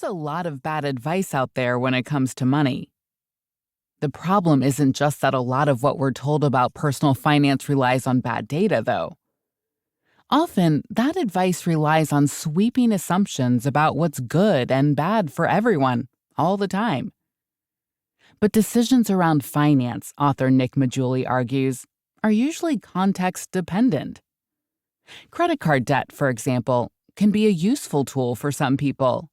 There's a lot of bad advice out there when it comes to money. The problem isn't just that a lot of what we're told about personal finance relies on bad data, though. Often, that advice relies on sweeping assumptions about what's good and bad for everyone, all the time. But decisions around finance, author Nick Maggiulli argues, are usually context-dependent. Credit card debt, for example, can be a useful tool for some people.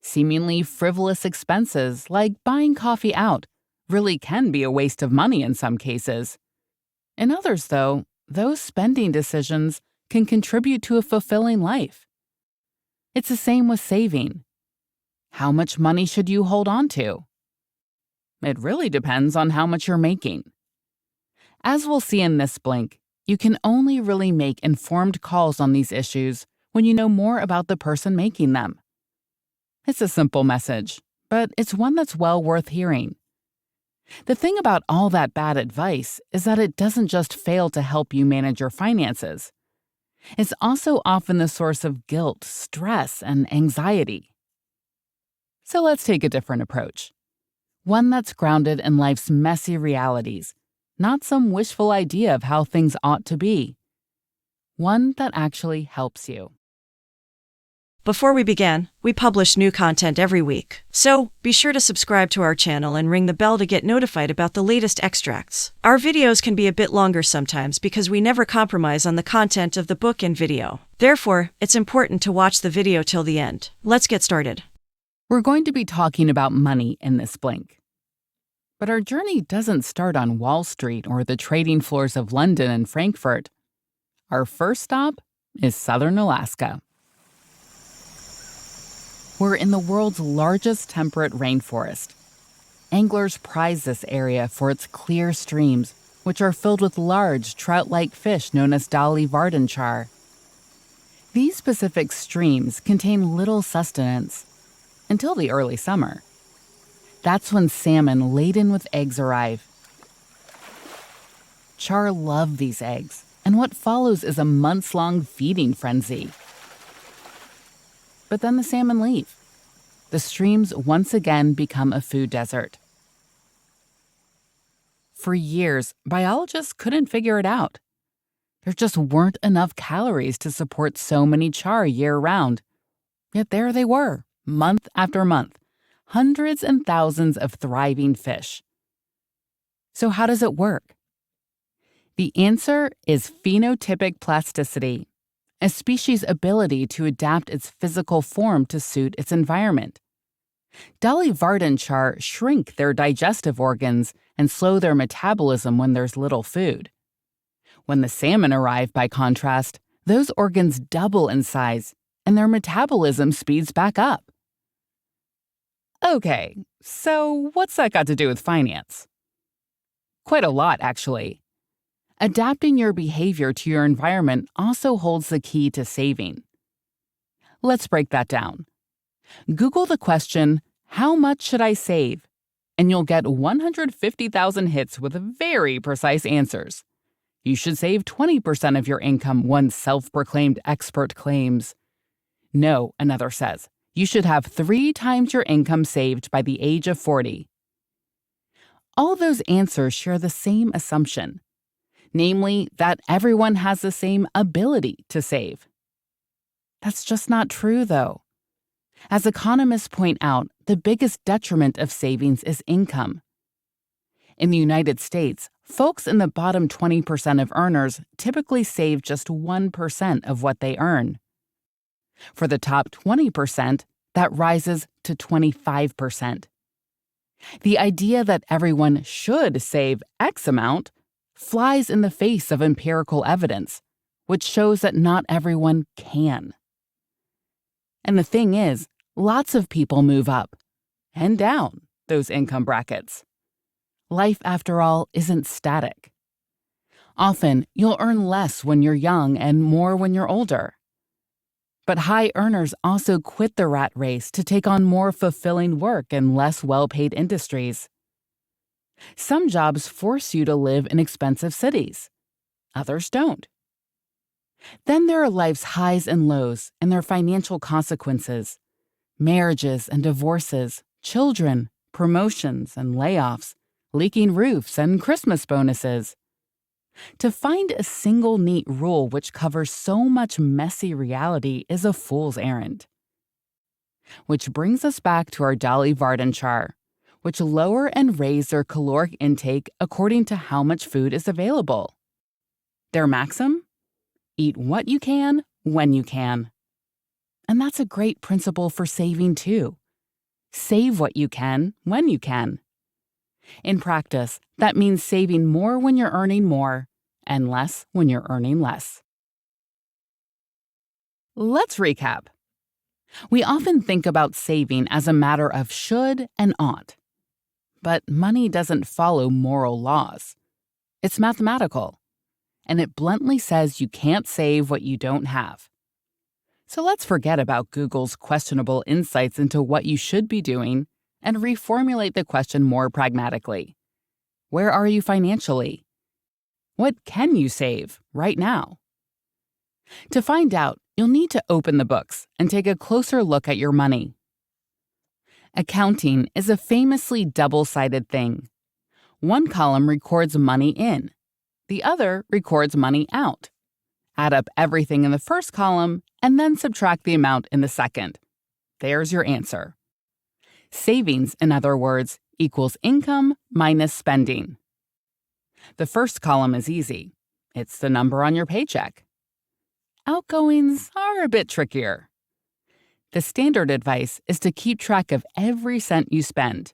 Seemingly frivolous expenses, like buying coffee out, really can be a waste of money in some cases. In others, though, those spending decisions can contribute to a fulfilling life. It's the same with saving. How much money should you hold on to? It really depends on how much you're making. As we'll see in this blink, you can only really make informed calls on these issues when you know more about the person making them. It's a simple message, but it's one that's well worth hearing. The thing about all that bad advice is that it doesn't just fail to help you manage your finances. It's also often the source of guilt, stress, and anxiety. So let's take a different approach. One that's grounded in life's messy realities, not some wishful idea of how things ought to be. One that actually helps you. Before we begin, we publish new content every week, so be sure to subscribe to our channel and ring the bell to get notified about the latest extracts. Our videos can be a bit longer sometimes because we never compromise on the content of the book and video. Therefore, it's important to watch the video till the end. Let's get started. We're going to be talking about money in this blink. But our journey doesn't start on Wall Street or the trading floors of London and Frankfurt. Our first stop is southern Alaska. We're in the world's largest temperate rainforest. Anglers prize this area for its clear streams, which are filled with large, trout-like fish known as Dolly Vardenchar. These Pacific streams contain little sustenance until the early summer. That's when salmon laden with eggs arrive. Char love these eggs, and what follows is a months-long feeding frenzy. But then the salmon leave. The streams once again become a food desert. For years, biologists couldn't figure it out. There just weren't enough calories to support so many char year-round. Yet there they were, month after month, hundreds and thousands of thriving fish. So how does it work? The answer is phenotypic plasticity, a species' ability to adapt its physical form to suit its environment. Dolly Vardenchar shrink their digestive organs and slow their metabolism when there's little food. When the salmon arrive, by contrast, those organs double in size and their metabolism speeds back up. Okay, so what's that got to do with finance? Quite a lot, actually. Adapting your behavior to your environment also holds the key to saving. Let's break that down. Google the question, "How much should I save?" and you'll get 150,000 hits with very precise answers. You should save 20% of your income, one self-proclaimed expert claims. No, another says, you should have 3 times your income saved by the age of 40. All those answers share the same assumption. Namely, that everyone has the same ability to save. That's just not true, though. As economists point out, the biggest detriment of savings is income. In the United States, folks in the bottom 20% of earners typically save just 1% of what they earn. For the top 20%, that rises to 25%. The idea that everyone should save X amount flies in the face of empirical evidence, which shows that not everyone can. And the thing is, lots of people move up and down those income brackets. Life, after all, isn't static. Often, you'll earn less when you're young and more when you're older. But high earners also quit the rat race to take on more fulfilling work in less well-paid industries. Some jobs force you to live in expensive cities. Others don't. Then there are life's highs and lows and their financial consequences. marriages and divorces, children, promotions and layoffs, leaking roofs and Christmas bonuses. To find a single neat rule which covers so much messy reality is a fool's errand. Which brings us back to our Dolly Varden chart, which lower and raise their caloric intake according to how much food is available. Their maxim? Eat what you can, when you can. And that's a great principle for saving too. Save what you can, when you can. In practice, that means saving more when you're earning more and less when you're earning less. Let's recap. We often think about saving as a matter of should and ought. But money doesn't follow moral laws. It's mathematical, and it bluntly says you can't save what you don't have. So let's forget about Google's questionable insights into what you should be doing and reformulate the question more pragmatically. Where are you financially? What can you save right now? To find out, you'll need to open the books and take a closer look at your money. Accounting is a famously double-sided thing. One column records money in, the other records money out. Add up everything in the first column and then subtract the amount in the second. There's your answer. Savings, in other words, equals income minus spending. The first column is easy. It's the number on your paycheck. Outgoings are a bit trickier. The standard advice is to keep track of every cent you spend.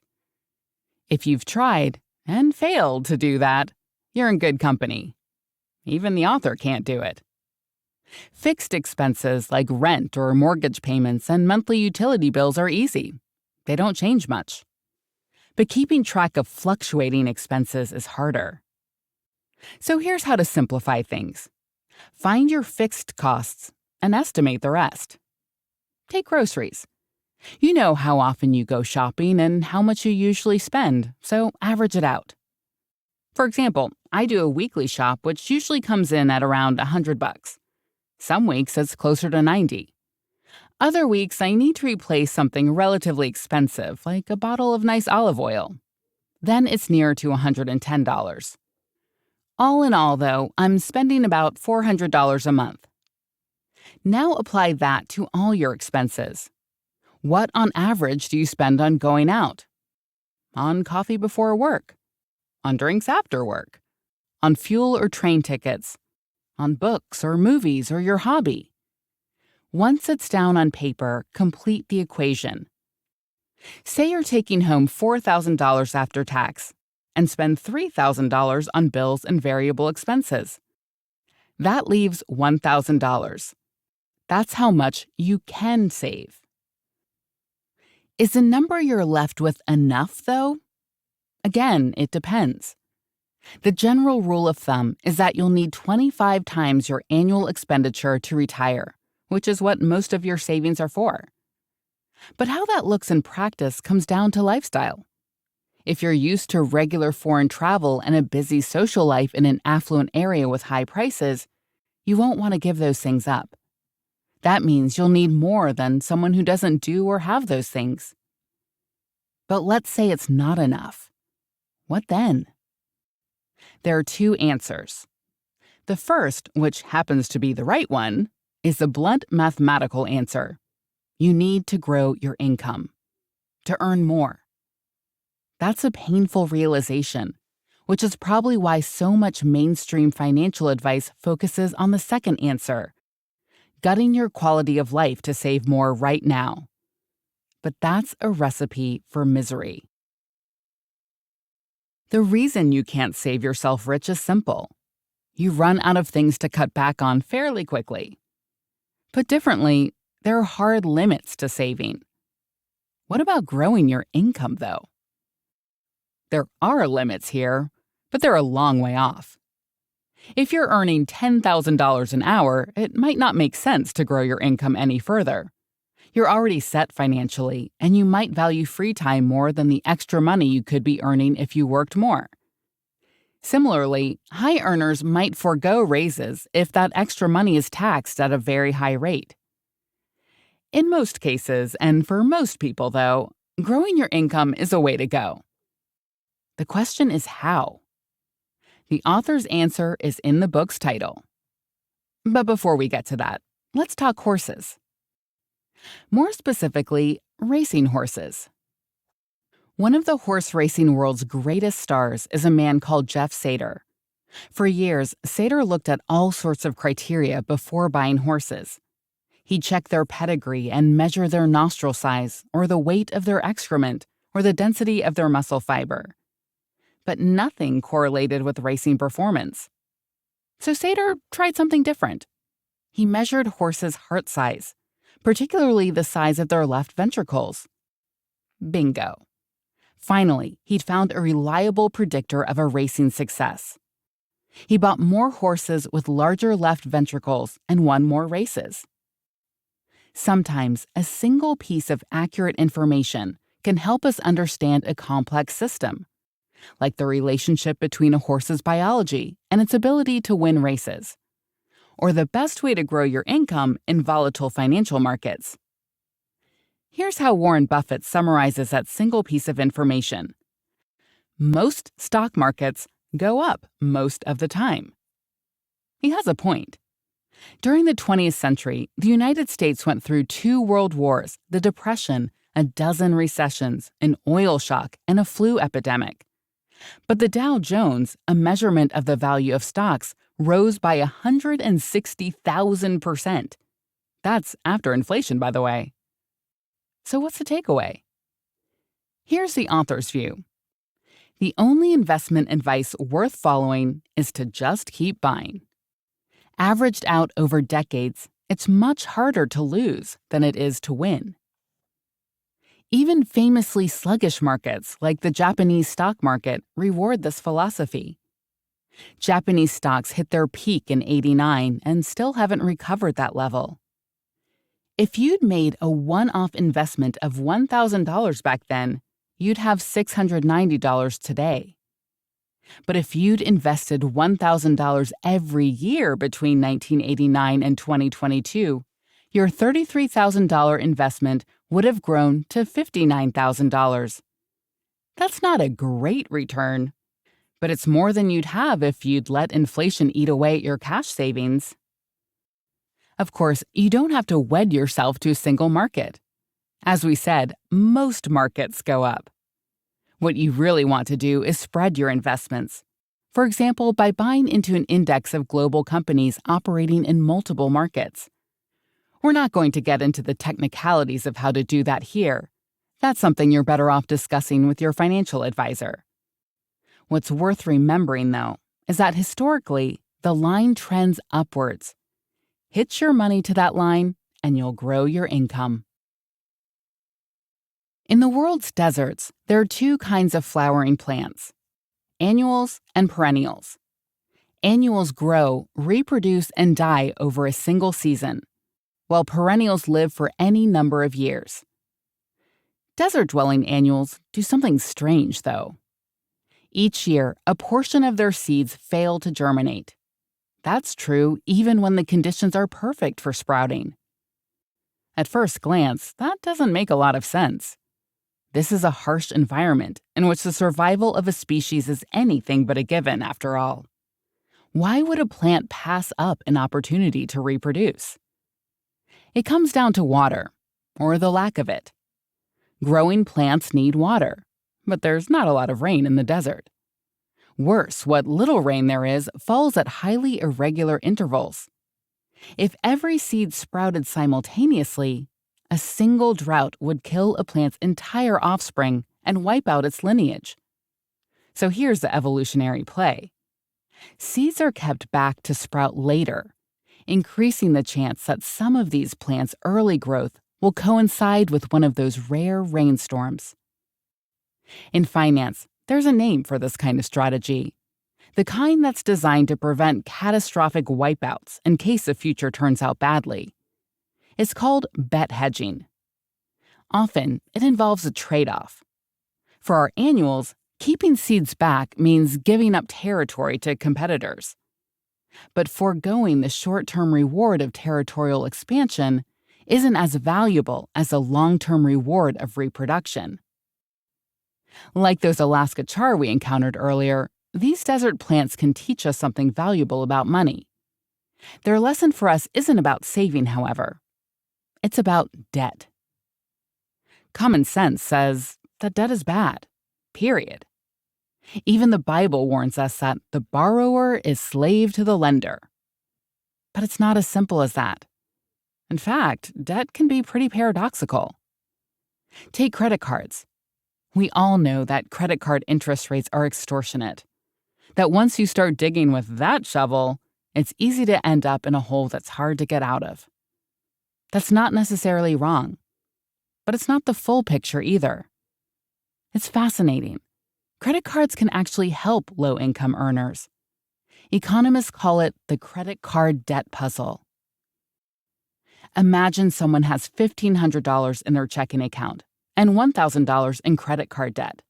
If you've tried and failed to do that, you're in good company. Even the author can't do it. Fixed expenses like rent or mortgage payments and monthly utility bills are easy. They don't change much. But keeping track of fluctuating expenses is harder. So here's how to simplify things. Find your fixed costs and estimate the rest. Take groceries. You know how often you go shopping and how much you usually spend, so average it out. For example, I do a weekly shop which usually comes in at around $100. Some weeks it's closer to $90. Other weeks I need to replace something relatively expensive, like a bottle of nice olive oil. Then it's near to $110. All in all, though, I'm spending about $400 a month. Now apply that to all your expenses. What on average do you spend on going out? On coffee before work? On drinks after work? On fuel or train tickets? On books or movies or your hobby? Once it's down on paper, complete the equation. Say you're taking home $4,000 after tax and spend $3,000 on bills and variable expenses. That leaves $1,000. That's how much you can save. Is the number you're left with enough, though? Again, it depends. The general rule of thumb is that you'll need 25 times your annual expenditure to retire, which is what most of your savings are for. But how that looks in practice comes down to lifestyle. If you're used to regular foreign travel and a busy social life in an affluent area with high prices, you won't want to give those things up. That means you'll need more than someone who doesn't do or have those things. But let's say it's not enough. What then? There are two answers. The first, which happens to be the right one, is the blunt mathematical answer. You need to grow your income, to earn more. That's a painful realization, which is probably why so much mainstream financial advice focuses on the second answer, gutting your quality of life to save more right now. But that's a recipe for misery. The reason you can't save yourself rich is simple. You run out of things to cut back on fairly quickly. Put differently, there are hard limits to saving. What about growing your income, though? There are limits here, but they're a long way off. If you're earning $10,000 an hour, it might not make sense to grow your income any further. You're already set financially, and you might value free time more than the extra money you could be earning if you worked more. Similarly, high earners might forego raises if that extra money is taxed at a very high rate. In most cases, and for most people though, growing your income is a way to go. The question is how? The author's answer is in the book's title. But before we get to that, let's talk horses. More specifically, racing horses. One of the horse racing world's greatest stars is a man called Jeff Sater. For years, Sater looked at all sorts of criteria before buying horses. He'd check their pedigree and measure their nostril size, or the weight of their excrement, or the density of their muscle fiber. But nothing correlated with racing performance. So Sater tried something different. He measured horses' heart size, particularly the size of their left ventricles. Bingo. Finally, he'd found a reliable predictor of a racing success. He bought more horses with larger left ventricles and won more races. Sometimes a single piece of accurate information can help us understand a complex system, like the relationship between a horse's biology and its ability to win races, or the best way to grow your income in volatile financial markets. Here's how Warren Buffett summarizes that single piece of information. Most stock markets go up most of the time. He has a point. During the 20th century, the United States went through 2 world wars, the Depression, a dozen recessions, an oil shock, and a flu epidemic. But the Dow Jones, a measurement of the value of stocks, rose by 160,000%. That's after inflation, by the way. So what's the takeaway? Here's the author's view. The only investment advice worth following is to just keep buying. Averaged out over decades, it's much harder to lose than it is to win. Even famously sluggish markets like the Japanese stock market reward this philosophy. Japanese stocks hit their peak in '89 and still haven't recovered that level. If you'd made a one-off investment of $1,000 back then, you'd have $690 today. But if you'd invested $1,000 every year between 1989 and 2022, your $33,000 investment would have grown to $59,000. That's not a great return, but it's more than you'd have if you'd let inflation eat away at your cash savings. Of course, you don't have to wed yourself to a single market. As we said, most markets go up. What you really want to do is spread your investments. For example, by buying into an index of global companies operating in multiple markets. We're not going to get into the technicalities of how to do that here. That's something you're better off discussing with your financial advisor. What's worth remembering, though, is that historically, the line trends upwards. Hitch your money to that line, and you'll grow your income. In the world's deserts, there are 2 kinds of flowering plants: annuals and perennials. Annuals grow, reproduce, and die over a single season, while perennials live for any number of years. Desert-dwelling annuals do something strange, though. Each year, a portion of their seeds fail to germinate. That's true even when the conditions are perfect for sprouting. At first glance, that doesn't make a lot of sense. This is a harsh environment in which the survival of a species is anything but a given, after all. Why would a plant pass up an opportunity to reproduce? It comes down to water, or the lack of it. Growing plants need water, but there's not a lot of rain in the desert. Worse, what little rain there is falls at highly irregular intervals. If every seed sprouted simultaneously, a single drought would kill a plant's entire offspring and wipe out its lineage. So here's the evolutionary play. Seeds are kept back to sprout later, increasing the chance that some of these plants' early growth will coincide with one of those rare rainstorms. In finance, there's a name for this kind of strategy, the kind that's designed to prevent catastrophic wipeouts in case the future turns out badly. It's called bet hedging. Often, it involves a trade-off. For our annuals, keeping seeds back means giving up territory to competitors. But foregoing the short-term reward of territorial expansion isn't as valuable as the long-term reward of reproduction. Like those Alaska char we encountered earlier, these desert plants can teach us something valuable about money. Their lesson for us isn't about saving, however. It's about debt. Common sense says that debt is bad, period. Even the Bible warns us that the borrower is slave to the lender. But it's not as simple as that. In fact, debt can be pretty paradoxical. Take credit cards. We all know that credit card interest rates are extortionate. That once you start digging with that shovel, it's easy to end up in a hole that's hard to get out of. That's not necessarily wrong, but it's not the full picture either. It's fascinating. Credit cards can actually help low-income earners. Economists call it the credit card debt puzzle. Imagine someone has $1,500 in their checking account and $1,000 in credit card debt.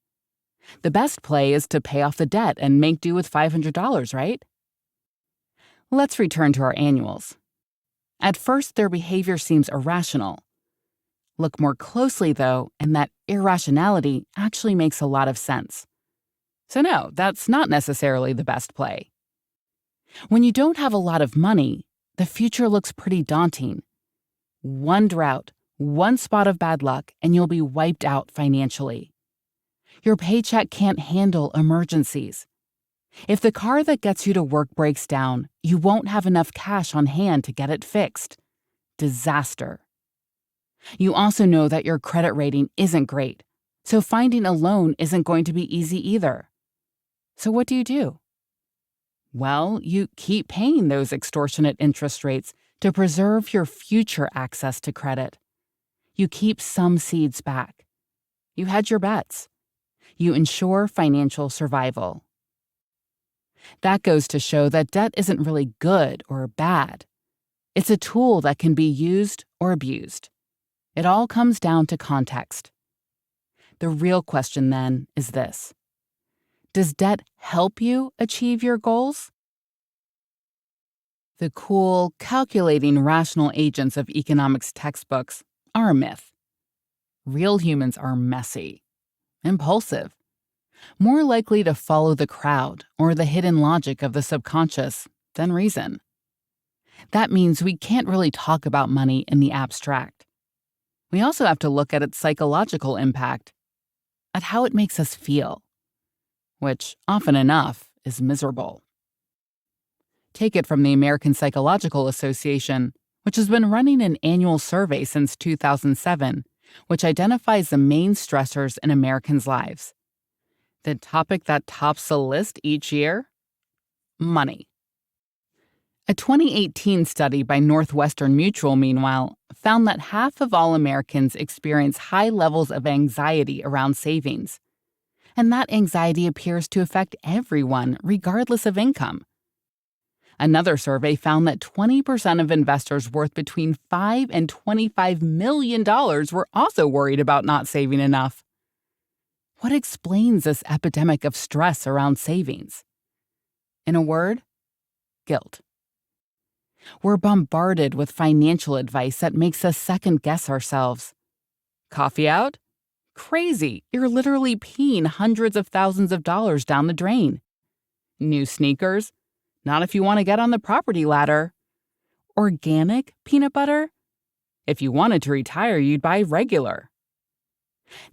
The best play is to pay off the debt and make do with $500, right? Let's return to our annuals. At first, their behavior seems irrational. Look more closely, though, and that irrationality actually makes a lot of sense. So no, that's not necessarily the best play. When you don't have a lot of money, the future looks pretty daunting. One drought, one spot of bad luck, and you'll be wiped out financially. Your paycheck can't handle emergencies. If the car that gets you to work breaks down, you won't have enough cash on hand to get it fixed. Disaster. You also know that your credit rating isn't great, so finding a loan isn't going to be easy either. So what do? Well, you keep paying those extortionate interest rates to preserve your future access to credit. You keep some seeds back. You hedge your bets. You ensure financial survival. That goes to show that debt isn't really good or bad. It's a tool that can be used or abused. It all comes down to context. The real question then is this: does debt help you achieve your goals? The cool, calculating, rational agents of economics textbooks are a myth. Real humans are messy, impulsive, more likely to follow the crowd or the hidden logic of the subconscious than reason. That means we can't really talk about money in the abstract. We also have to look at its psychological impact, at how it makes us feel, which often enough is miserable. Take it from the American Psychological Association, which has been running an annual survey since 2007, which identifies the main stressors in Americans' lives. The topic that tops the list each year? Money. A 2018 study by Northwestern Mutual, meanwhile, found that half of all Americans experience high levels of anxiety around savings. And that anxiety appears to affect everyone, regardless of income. Another survey found that 20% of investors worth between $5 and $25 million were also worried about not saving enough. What explains this epidemic of stress around savings? In a word, guilt. We're bombarded with financial advice that makes us second-guess ourselves. Coffee out? Crazy, you're literally peeing hundreds of thousands of dollars down the drain. New sneakers? Not if you want to get on the property ladder. Organic peanut butter? If you wanted to retire, you'd buy regular.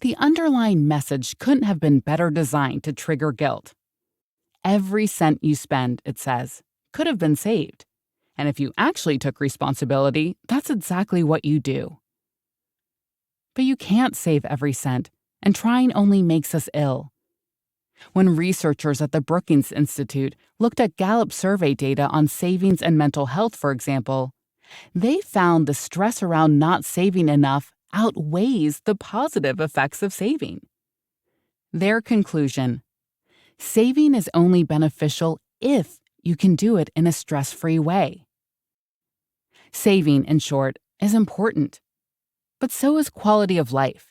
The underlying message couldn't have been better designed to trigger guilt. Every cent you spend, it says, could have been saved. And if you actually took responsibility, that's exactly what you do. But you can't save every cent, and trying only makes us ill. When researchers at the Brookings Institute looked at Gallup survey data on savings and mental health, for example, they found the stress around not saving enough outweighs the positive effects of saving. Their conclusion: saving is only beneficial if you can do it in a stress-free way. Saving, in short, is important, but so is quality of life.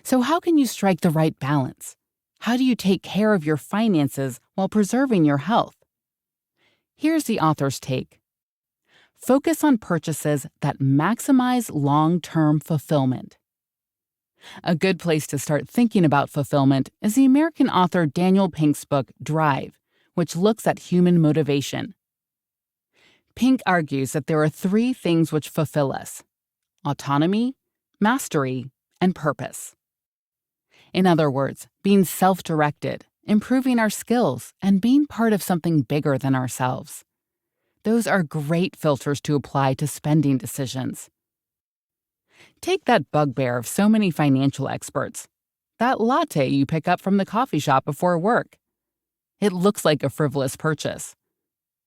So how can you strike the right balance? How do you take care of your finances while preserving your health? Here's the author's take. Focus on purchases that maximize long-term fulfillment. A good place to start thinking about fulfillment is the American author Daniel Pink's book, Drive, which looks at human motivation. Pink argues that there are 3 things which fulfill us: autonomy, mastery, and purpose. In other words, being self-directed, improving our skills, and being part of something bigger than ourselves. Those are great filters to apply to spending decisions. Take that bugbear of so many financial experts, that latte you pick up from the coffee shop before work. It looks like a frivolous purchase,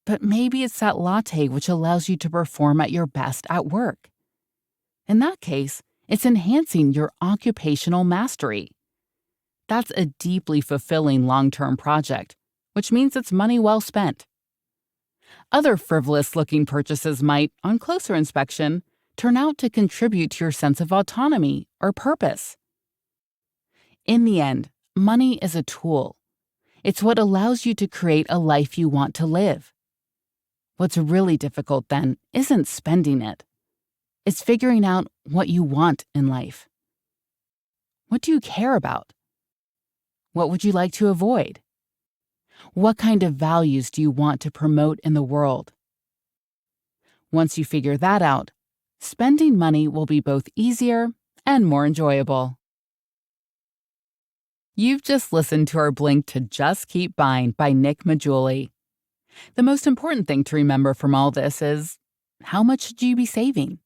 but maybe it's that latte which allows you to perform at your best at work. In that case, it's enhancing your occupational mastery. That's a deeply fulfilling long-term project, which means it's money well spent. Other frivolous-looking purchases might, on closer inspection, turn out to contribute to your sense of autonomy or purpose. In the end, money is a tool. It's what allows you to create a life you want to live. What's really difficult, then, isn't spending it. It's figuring out what you want in life. What do you care about? What would you like to avoid? What kind of values do you want to promote in the world? Once you figure that out, spending money will be both easier and more enjoyable. You've just listened to our blink to Just Keep Buying by Nick Maggiulli. The most important thing to remember from all this is, how much should you be saving,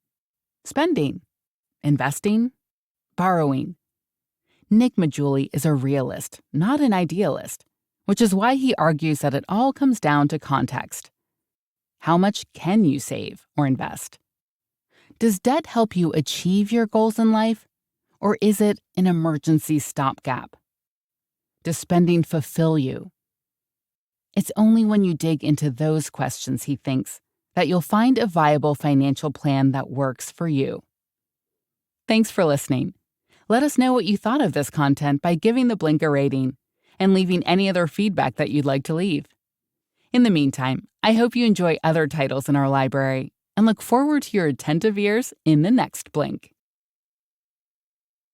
spending, investing, borrowing? Nick Maggiulli is a realist, not an idealist, which is why he argues that it all comes down to context. How much can you save or invest? Does debt help you achieve your goals in life, or is it an emergency stopgap? Does spending fulfill you? It's only when you dig into those questions, he thinks, that you'll find a viable financial plan that works for you. Thanks for listening. Let us know what you thought of this content by giving the Blink a rating and leaving any other feedback that you'd like to leave. In the meantime, I hope you enjoy other titles in our library and look forward to your attentive ears in the next Blink.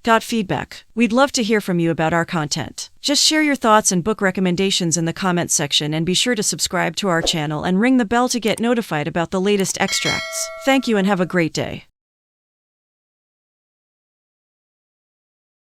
Got feedback? We'd love to hear from you about our content. Just share your thoughts and book recommendations in the comments section, and be sure to subscribe to our channel and ring the bell to get notified about the latest extracts. Thank you and have a great day.